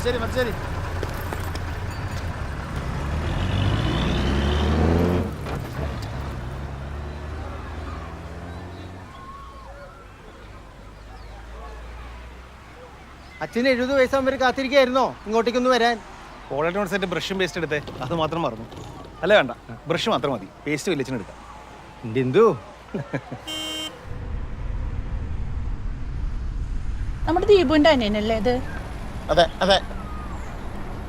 മരിച്ചേരി മരിച്ചേരി. അച്ഛന് 70 വയസ്സാകുമ്പോൾ കാത്തിരിക്കായിരുന്നോ ഇങ്ങോട്ടേക്കൊന്ന് വരാൻ? പോളോട്ട് സെറ്റ് ബ്രഷും പേസ്റ്റ് എടുത്തേ, അത് മാത്രം മറന്നു. അല്ല വേണ്ട, ബ്രഷ് മാത്രം മതി, പേസ്റ്റ് വലിയച്ഛന് എടുക്കാം. ബിന്ദു, നമ്മുടെ ദീപുവിന്റെ അനിയനല്ലേ ഇത്? അതെ അതെ.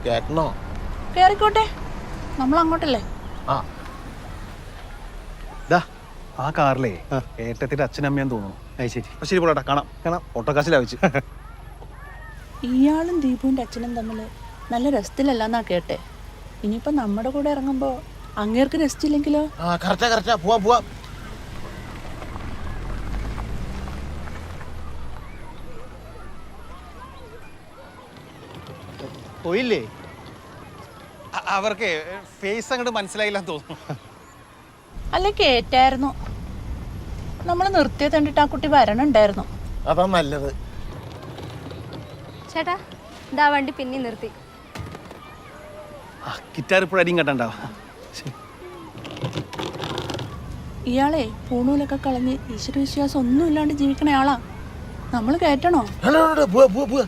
കേട്ടണോ? കേറിക്കോട്ടെ, നമ്മൾ അങ്ങോട്ടല്ലേ. ആ ആ കാറിലേ ഏട്ടത്തിന്റെ അച്ഛനമ്മയാന്ന് തോന്നുന്നു. അത് ശരി. ശരി പോളേട്ടാ, കാണാം കാണാം. ഓട്ടോക്കാശ് ലാഭിച്ചു. ഇയാളും ദീപുവിന്റെ അച്ഛനും തമ്മിൽ നല്ല രസത്തിലല്ലെന്നാ കേട്ടെ. ഇനിയിപ്പോ നമ്മുടെ കൂടെ ഇറങ്ങുമ്പോ അങ്ങേർക്ക് രസിച്ചില്ലെങ്കിലോ? ആ കറക്റ്റാ കറക്റ്റാ, പോവാം പോവാം. പോയില്ലേ? അവർക്ക് ഫേസ് അങ്ങോട്ട് മനസ്സിലായില്ലെന്ന് തോന്നുന്നു. അല്ലെ കേറ്റായിരുന്നു. നമ്മൾ നിർത്തിയത് കണ്ടിട്ട് ആ കുട്ടി വരണുണ്ടായിരുന്നു. അതാ നല്ലത്. ചേട്ടാ, ഇതാ വണ്ടി പിന്നെ നിർത്തി. ഗിറ്റാർ ഇപ്പോഴായിരിക്കും കേട്ടണ്ടാവും. ഇയാളെ പൂണൂലൊക്കെ കളഞ്ഞ് ഈശ്വര വിശ്വാസം ഒന്നും ഇല്ലാണ്ട് ജീവിക്കണ ആളാ. നമ്മൾ കയറ്റണോ? പോവാ പോവാ പോവാ.